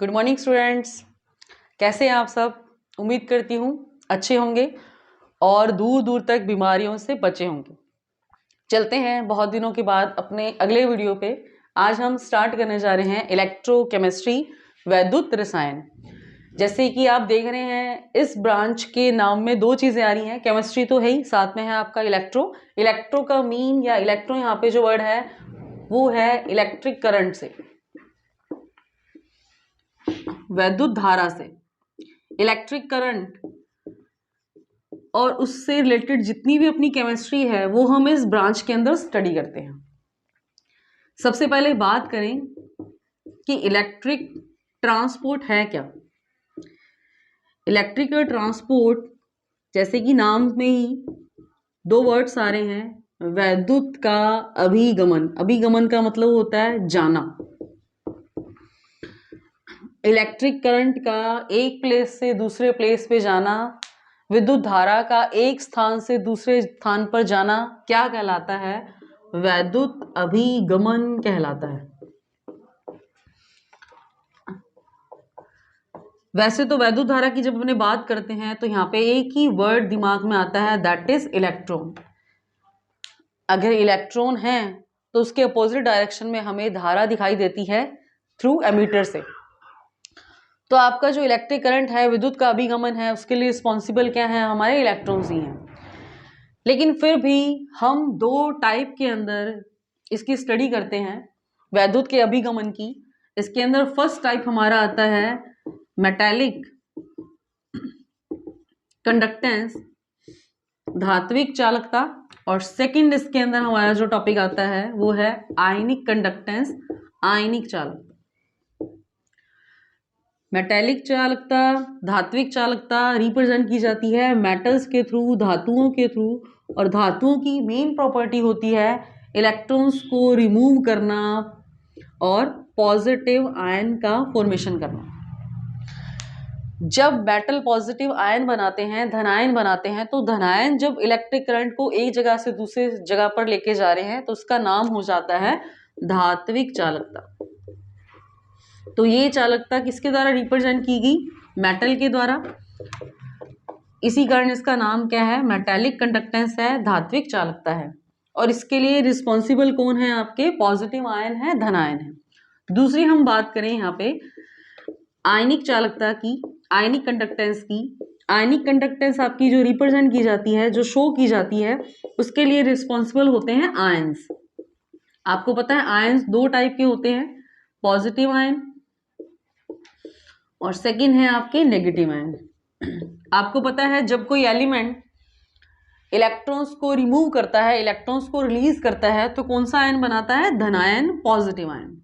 Good morning students, कैसे हैं आप सब। उम्मीद करती हूँ अच्छे होंगे और दूर दूर तक बीमारियों से बचे होंगे। चलते हैं बहुत दिनों के बाद अपने अगले वीडियो पे। आज हम स्टार्ट करने जा रहे हैं इलेक्ट्रोकेमिस्ट्री, वैद्युत रसायन। जैसे कि आप देख रहे हैं इस ब्रांच के नाम में दो चीज़ें आ रही हैं, केमिस्ट्री तो है ही, साथ में है आपका इलेक्ट्रो। इलेक्ट्रो का मीन या इलेक्ट्रो यहाँ पे जो वर्ड है वो है इलेक्ट्रिक करंट से, वैद्युत धारा से, इलेक्ट्रिक करंट और उससे रिलेटेड जितनी भी अपनी केमिस्ट्री है वो हम इस ब्रांच के अंदर स्टडी करते हैं। सबसे पहले बात करें कि इलेक्ट्रिक ट्रांसपोर्ट है क्या। इलेक्ट्रिकल ट्रांसपोर्ट जैसे कि नाम में ही दो वर्ड्स आ रहे हैं, वैद्युत का अभिगमन। अभिगमन का मतलब होता है जाना। इलेक्ट्रिक करंट का एक प्लेस से दूसरे प्लेस पे जाना, विद्युत धारा का एक स्थान से दूसरे स्थान पर जाना क्या कहलाता है? वैद्युत अभिगमन कहलाता है। वैसे तो वैद्युत धारा की जब अपने बात करते हैं तो यहाँ पे एक ही वर्ड दिमाग में आता है, दैट इज इलेक्ट्रॉन। अगर इलेक्ट्रॉन है तो उसके अपोजिट डायरेक्शन में हमें धारा दिखाई देती है थ्रू एमीटर से। तो आपका जो इलेक्ट्रिक करंट है, विद्युत का अभिगमन है, उसके लिए रिस्पॉन्सिबल क्या है? हमारे इलेक्ट्रॉन्स ही हैं। लेकिन फिर भी हम दो टाइप के अंदर इसकी स्टडी करते हैं, वैद्युत के अभिगमन की। इसके अंदर फर्स्ट टाइप हमारा आता है मेटालिक कंडक्टेंस, धात्विक चालकता, और सेकंड इसके अंदर हमारा जो टॉपिक आता है वो है आयनिक कंडक्टेंस, आयनिक चालकता। मेटालिक चालकता, धात्विक चालकता रिप्रेजेंट की जाती है मेटल्स के थ्रू, धातुओं के थ्रू, और धातुओं की मेन प्रॉपर्टी होती है इलेक्ट्रॉन्स को रिमूव करना और पॉजिटिव आयन का फॉर्मेशन करना। जब मेटल पॉजिटिव आयन बनाते हैं, धनायन बनाते हैं, तो धनायन जब इलेक्ट्रिक करंट को एक जगह से दूसरे जगह पर लेके जा रहे हैं तो उसका नाम हो जाता है धात्विक चालकता। तो ये चालकता किसके द्वारा रिप्रेजेंट की गई? मेटल के द्वारा। इसी कारण इसका नाम क्या है? मेटालिक कंडक्टेंस है, धात्विक चालकता है। और इसके लिए रिस्पॉन्सिबल कौन है? आपके पॉजिटिव आयन है, धनायन है। दूसरी हम बात करें यहाँ पे आयनिक चालकता की, आयनिक कंडक्टेंस की। आयनिक कंडक्टेंस आपकी जो रिप्रेजेंट की जाती है, जो शो की जाती है, उसके लिए रिस्पॉन्सिबल होते हैं आयंस। आपको पता है आयंस दो टाइप के होते हैं, पॉजिटिव आयन और सेकंड है आपके नेगेटिव आयन। आपको पता है जब कोई एलिमेंट इलेक्ट्रॉन्स को रिमूव करता है, इलेक्ट्रॉन्स को रिलीज करता है, तो कौन सा आयन बनाता है? धनायन, पॉजिटिव आयन।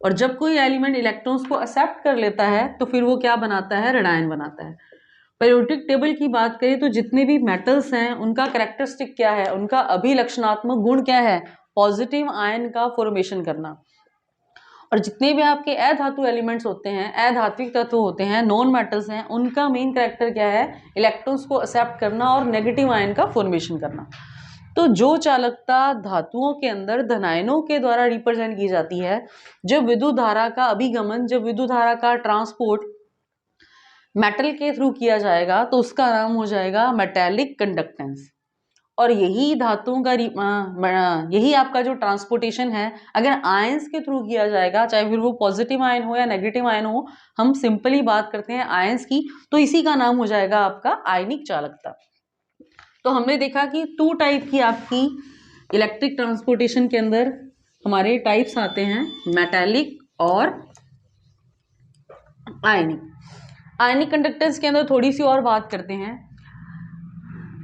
और जब कोई एलिमेंट इलेक्ट्रॉन्स को एक्सेप्ट कर लेता है तो फिर वो क्या बनाता है? ऋणायन बनाता है। पीरियोडिक टेबल की बात करें तो जितने भी मेटल्स हैं उनका कैरेक्टरिस्टिक क्या है? उनका अभिलक्षणात्मक गुण क्या है? पॉजिटिव आयन का फॉर्मेशन करना। और जितने भी आपके अधातु एलिमेंट्स होते हैं, अधात्विक तत्व होते हैं, नॉन मेटल्स हैं, उनका मेन कैरेक्टर क्या है? इलेक्ट्रॉन्स को एक्सेप्ट करना और नेगेटिव आयन का फॉर्मेशन करना। तो जो चालकता धातुओं के अंदर धनायनों के द्वारा रिप्रेजेंट की जाती है, जब विद्युत धारा का अभिगमन, जब विद्युत धारा का ट्रांसपोर्ट मेटल के थ्रू किया जाएगा तो उसका नाम हो जाएगा मेटालिक कंडक्टेंस। और यही धातुओं का यही आपका जो ट्रांसपोर्टेशन है, अगर आयंस के थ्रू किया जाएगा, चाहे फिर वो पॉजिटिव आयन हो या नेगेटिव आयन हो, हम सिंपली बात करते हैं आयंस की, तो इसी का नाम हो जाएगा आपका आयनिक चालकता। तो हमने देखा कि टू टाइप की आपकी इलेक्ट्रिक ट्रांसपोर्टेशन के अंदर हमारे टाइप्स आते हैं, मेटालिक और आयनिक। आयनिक कंडक्टेंस के अंदर थोड़ी सी और बात करते हैं।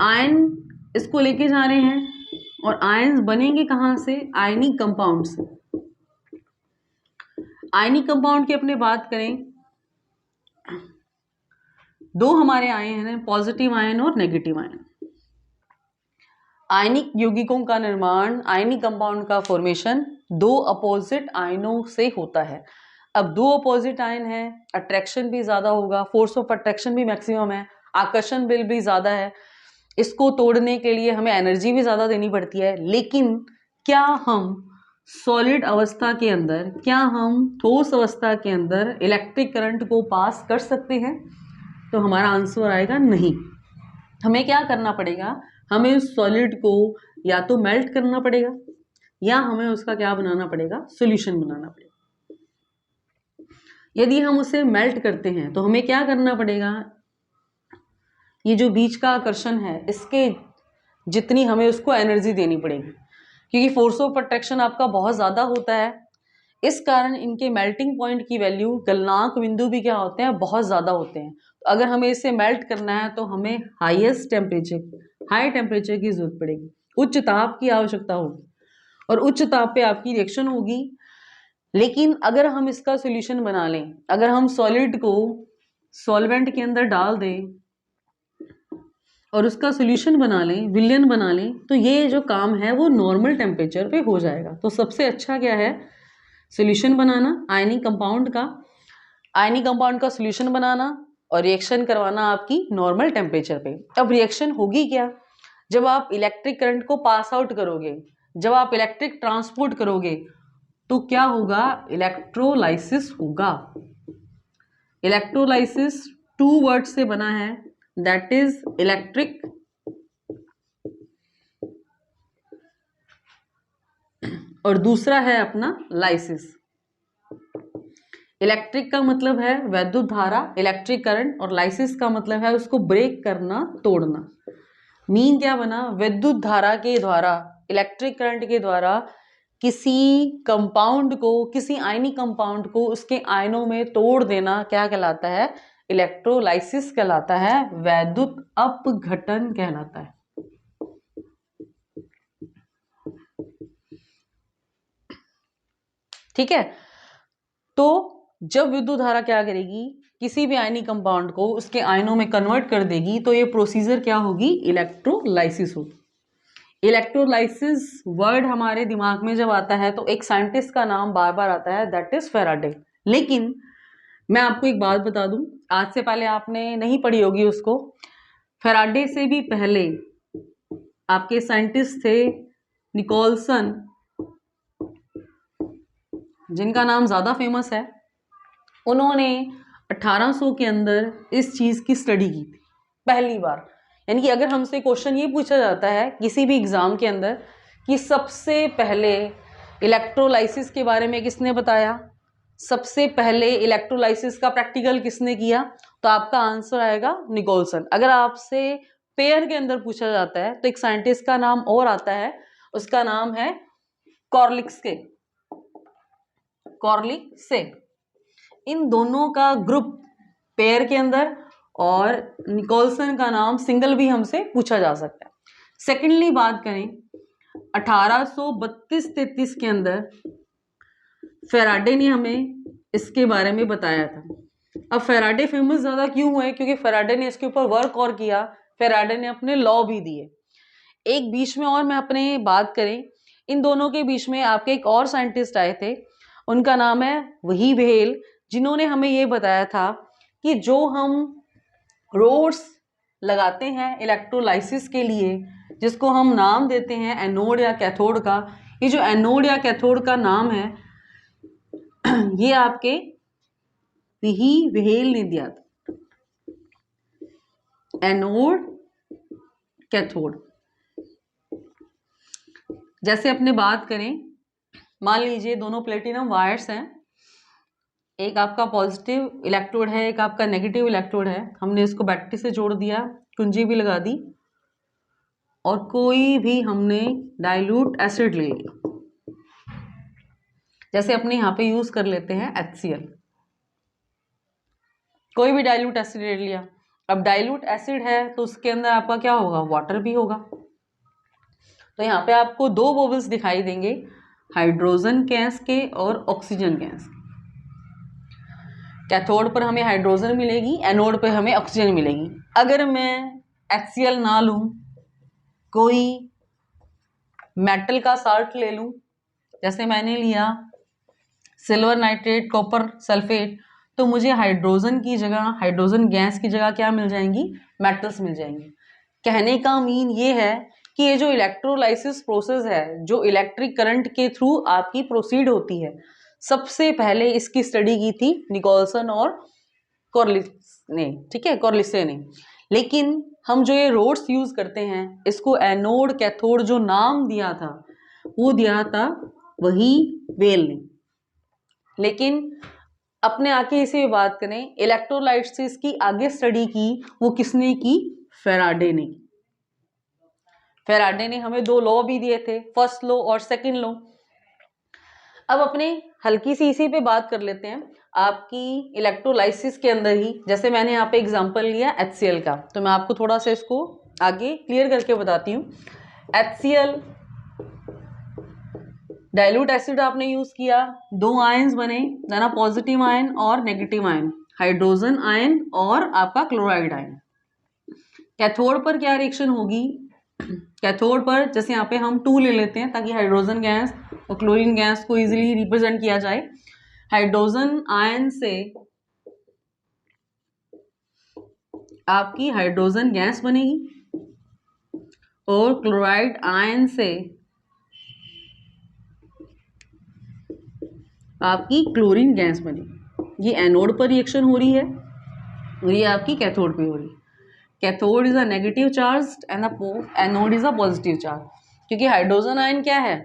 आयन इसको लेके जा रहे हैं और आयंस बनेंगे कहां से? आयनिक कंपाउंड से। आयनिक कंपाउंड की अपने बात करें, दो हमारे आयन हैं, पॉजिटिव आयन और नेगेटिव आयन। आयनिक यौगिकों का निर्माण, आयनिक कंपाउंड का फॉर्मेशन दो अपोजिट आयनों से होता है। अब दो अपोजिट आयन है, अट्रैक्शन भी ज्यादा होगा, फोर्स ऑफ अट्रैक्शन भी मैक्सिमम है, आकर्षण बल भी ज्यादा है, इसको तोड़ने के लिए हमें एनर्जी भी ज्यादा देनी पड़ती है। लेकिन क्या हम सॉलिड अवस्था के अंदर क्या हम ठोस अवस्था के अंदर इलेक्ट्रिक करंट को पास कर सकते हैं? तो हमारा आंसर आएगा नहीं। हमें क्या करना पड़ेगा, हमें उस सॉलिड को या तो मेल्ट करना पड़ेगा या हमें उसका क्या बनाना पड़ेगा, सॉल्यूशन बनाना पड़ेगा। यदि हम उसे मेल्ट करते हैं तो हमें क्या करना पड़ेगा, ये जो बीच का आकर्षण है इसके जितनी हमें उसको एनर्जी देनी पड़ेगी, क्योंकि फोर्स ऑफ अट्रैक्शन आपका बहुत ज़्यादा होता है। इस कारण इनके मेल्टिंग पॉइंट की वैल्यू, गलनांक बिंदु भी क्या होते हैं, बहुत ज़्यादा होते हैं। तो अगर हमें इसे मेल्ट करना है तो हमें हाईएस्ट टेम्परेचर, हाई टेम्परेचर की जरूरत पड़ेगी, उच्च ताप की आवश्यकता होगी और उच्च ताप पे आपकी रिएक्शन होगी। लेकिन अगर हम इसका सॉल्यूशन बना लें, अगर हम सॉलिड को सॉल्वेंट के अंदर डाल दें और उसका सॉल्यूशन बना लें, विलयन बना लें, तो ये जो काम है वो नॉर्मल टेम्परेचर पे हो जाएगा। तो सबसे अच्छा क्या है, सॉल्यूशन बनाना आयनिक कंपाउंड का सॉल्यूशन बनाना और रिएक्शन करवाना आपकी नॉर्मल टेम्परेचर पे। अब रिएक्शन होगी क्या, जब आप इलेक्ट्रिक करंट को पास आउट करोगे, जब आप इलेक्ट्रिक ट्रांसपोर्ट करोगे तो क्या होगा, इलेक्ट्रोलाइसिस होगा। इलेक्ट्रोलाइसिस 2 वर्ड से बना है, दैट इज इलेक्ट्रिक और दूसरा है अपना लाइसिस। इलेक्ट्रिक का मतलब है वैद्युत धारा, इलेक्ट्रिक करंट, और लाइसिस का मतलब है उसको ब्रेक करना, तोड़ना। मीन क्या बना, विद्युत धारा के द्वारा, इलेक्ट्रिक करंट के द्वारा किसी कंपाउंड को, किसी आयनिक कंपाउंड को उसके आयनों में तोड़ देना क्या कहलाता है, इलेक्ट्रोलाइसिस कहलाता है, वैद्युत अपघटन कहलाता है। ठीक है, तो जब विद्युत धारा क्या करेगी, किसी भी आयनिक कंपाउंड को उसके आयनों में कन्वर्ट कर देगी, तो ये प्रोसीजर क्या होगी, इलेक्ट्रोलाइसिस होगी। इलेक्ट्रोलाइसिस वर्ड हमारे दिमाग में जब आता है तो एक साइंटिस्ट का नाम बार बार आता है, दैट इज फैराडे। लेकिन मैं आपको एक बात बता दूं, आज से पहले आपने नहीं पढ़ी होगी उसको, फैराडे से भी पहले आपके साइंटिस्ट थे निकोलसन, जिनका नाम ज़्यादा फेमस है। उन्होंने 1800 के अंदर इस चीज़ की स्टडी की थी पहली बार। यानी कि अगर हमसे क्वेश्चन ये पूछा जाता है किसी भी एग्ज़ाम के अंदर कि सबसे पहले इलेक्ट्रोलाइसिस के बारे में किसने बताया, सबसे पहले इलेक्ट्रोलाइसिस का प्रैक्टिकल किसने किया, तो आपका आंसर आएगा निकोलसन। अगर आपसे पेयर के अंदर पूछा जाता है तो एक साइंटिस्ट का नाम और आता है, उसका नाम है कॉर्लिक्से। इन दोनों का ग्रुप पेयर के अंदर, और निकोलसन का नाम सिंगल भी हमसे पूछा जा सकता है। सेकेंडली बात करें 1832-33 के अंदर फैराडे ने हमें इसके बारे में बताया था। अब फैराडे फेमस ज़्यादा क्यों हुए, क्योंकि फैराडे ने इसके ऊपर वर्क और किया, फैराडे ने अपने लॉ भी दिए। एक बीच में और मैं अपने बात करें, इन दोनों के बीच में आपके एक और साइंटिस्ट आए थे, उनका नाम है वही वेल, जिन्होंने हमें ये बताया था कि जो हम रोड्स लगाते हैं इलेक्ट्रोलाइसिस के लिए, जिसको हम नाम देते हैं एनोड या कैथोड का, ये जो एनोड या कैथोड का नाम है ये आपके वही वेल ने दिया था, एनोड कैथोड। जैसे अपने बात करें, मान लीजिए दोनों प्लेटिनम वायर्स हैं, एक आपका पॉजिटिव इलेक्ट्रोड है, एक आपका नेगेटिव इलेक्ट्रोड है। हमने इसको बैटरी से जोड़ दिया, कुंजी भी लगा दी, और कोई भी हमने डाइल्यूट एसिड ले लिया, जैसे अपने यहाँ पे यूज कर लेते हैं HCl। कोई भी डाइल्यूट एसिड ले लिया। अब डाइल्यूट एसिड है तो उसके अंदर आपका क्या होगा, वाटर भी होगा। तो यहाँ पे आपको 2 बबल्स दिखाई देंगे, हाइड्रोजन गैस के और ऑक्सीजन गैस के। कैथोड पर हमें हाइड्रोजन मिलेगी, एनोड पर हमें ऑक्सीजन मिलेगी। अगर मैं HCl ना लूं, कोई मेटल का साल्ट ले लूं, जैसे मैंने लिया सिल्वर नाइट्रेट, कॉपर सल्फेट, तो मुझे हाइड्रोजन की जगह, हाइड्रोजन गैस की जगह क्या मिल जाएंगी, मेटल्स मिल जाएंगी। कहने का मीन ये है कि ये जो इलेक्ट्रोलाइसिस प्रोसेस है, जो इलेक्ट्रिक करंट के थ्रू आपकी प्रोसीड होती है, सबसे पहले इसकी स्टडी की थी निकोल्सन और कॉर्लिस ने, ठीक है, कॉर्लिसे ने। लेकिन हम जो ये रोड्स यूज करते हैं, इसको एनोड कैथोड जो नाम दिया था वो दिया था वही वेल ने। लेकिन अपने आके इसे बात करें, इलेक्ट्रोलाइसिस की आगे स्टडी की वो किसने की? फेराडे ने। फेराडे ने हमें दो लॉ भी दिए थे, फर्स्ट लॉ और सेकंड लॉ। अब अपने हल्की सी इसी पे बात कर लेते हैं। आपकी इलेक्ट्रोलाइसिस के अंदर ही, जैसे मैंने यहाँ पे एग्जांपल लिया HCl का, तो मैं आपको थोड़ा सा इसको आगे क्लियर करके बताती हूँ। HCl डाइल्यूट एसिड आपने यूज किया, दो आयंस बने, ना पॉजिटिव आयन और नेगेटिव आयन, हाइड्रोजन आयन और आपका क्लोराइड आयन। कैथोड पर क्या रिएक्शन होगी? कैथोड पर जैसे यहाँ पे हम 2 ले लेते हैं ताकि हाइड्रोजन गैस और क्लोरीन गैस को इजीली रिप्रेजेंट किया जाए। हाइड्रोजन आयन से आपकी हाइड्रोजन गैस बनेगी और क्लोराइड आयन से आपकी क्लोरीन गैस बनेगी। ये एनोड पर रिएक्शन हो रही है और ये आपकी कैथोड पे हो रही है। Cathode is a negative charge and anode is a positive charge, क्योंकि हाइड्रोजन आयन क्या है?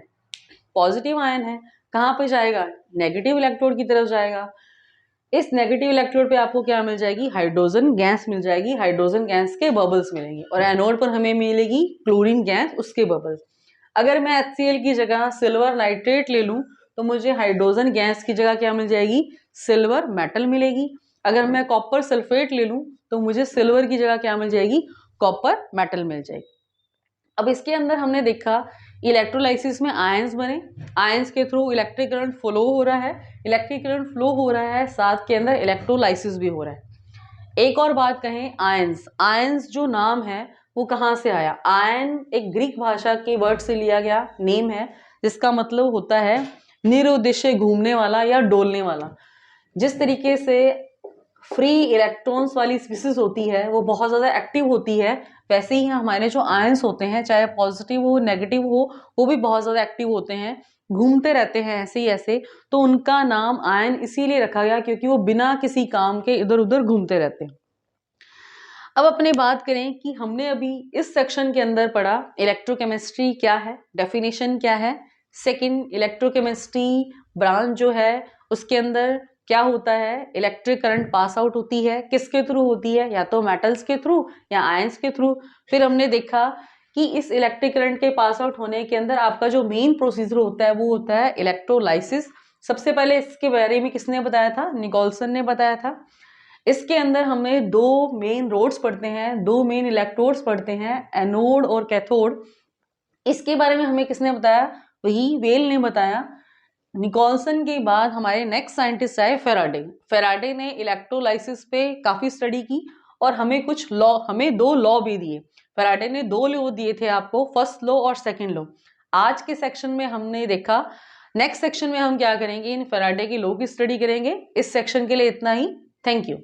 पॉजिटिव आयन है। कहाँ पे जाएगा? नेगेटिव इलेक्ट्रोड की तरफ जाएगा। इस नेगेटिव इलेक्ट्रोड पे आपको क्या मिल जाएगी? हाइड्रोजन गैस मिल जाएगी, हाइड्रोजन गैस के बबल्स मिलेंगे, और एनोड पर हमें मिलेगी क्लोरीन गैस, उसके बबल्स। अगर मैं HCl की जगह सिल्वर नाइट्रेट ले लूं तो मुझे हाइड्रोजन गैस की जगह क्या मिल जाएगी? सिल्वर मेटल मिलेगी। अगर मैं कॉपर सल्फेट ले लूं तो मुझे सिल्वर की जगह क्या मिल जाएगी? कॉपर मेटल मिल जाएगी। अब इसके अंदर हमने देखा इलेक्ट्रोलाइसिस में आयंस बने, आयंस के थ्रू इलेक्ट्रिक करंट फ्लो हो रहा है, इलेक्ट्रिक करंट फ्लो हो रहा है, साथ के अंदर इलेक्ट्रोलाइसिस भी हो रहा है। एक और बात कहें, आयंस, आयंस जो नाम है वो कहाँ से आया? आयन एक ग्रीक भाषा के वर्ड से लिया गया नेम है, जिसका मतलब होता है निरुद्देश्य घूमने वाला या डोलने वाला। जिस तरीके से फ्री इलेक्ट्रॉन्स वाली स्पीसीज होती है वो बहुत ज़्यादा एक्टिव होती है, वैसे ही हमारे जो आयंस होते हैं, चाहे पॉजिटिव हो नेगेटिव हो, वो भी बहुत ज़्यादा एक्टिव होते हैं, घूमते रहते हैं ऐसे ही ऐसे। तो उनका नाम आयन इसीलिए रखा गया क्योंकि वो बिना किसी काम के इधर उधर घूमते रहते हैं। अब अपने बात करें कि हमने अभी इस सेक्शन के अंदर पढ़ा इलेक्ट्रोकेमिस्ट्री क्या है, डेफिनेशन क्या है। सेकंड, इलेक्ट्रोकेमिस्ट्री ब्रांच जो है उसके अंदर क्या होता है? इलेक्ट्रिक करंट पास आउट होती है, किसके थ्रू होती है? या तो मेटल्स के थ्रू या आयंस के थ्रू। फिर हमने देखा कि इस इलेक्ट्रिक करंट के पास आउट होने के अंदर आपका जो मेन प्रोसीजर होता है वो होता है इलेक्ट्रोलाइसिस। सबसे पहले इसके बारे में किसने बताया था? निकोल्सन ने बताया था। इसके अंदर हमें दो मेन रोड्स पढ़ते हैं, दो मेन इलेक्ट्रोड्स पढ़ते हैं, एनोड और कैथोड। इसके बारे में हमें किसने बताया? वही वेल ने बताया। निकोल्सन के बाद हमारे नेक्स्ट साइंटिस्ट आए फेराडे। फेराडे ने इलेक्ट्रोलाइसिस पे काफी स्टडी की और हमें कुछ लॉ, हमें दो लॉ भी दिए। फेराडे ने दो लॉ दिए थे आपको, फर्स्ट लॉ और सेकंड लॉ। आज के सेक्शन में हमने देखा, नेक्स्ट सेक्शन में हम क्या करेंगे? इन फेराडे की लॉ की स्टडी करेंगे। इस सेक्शन के लिए इतना ही। Thank you.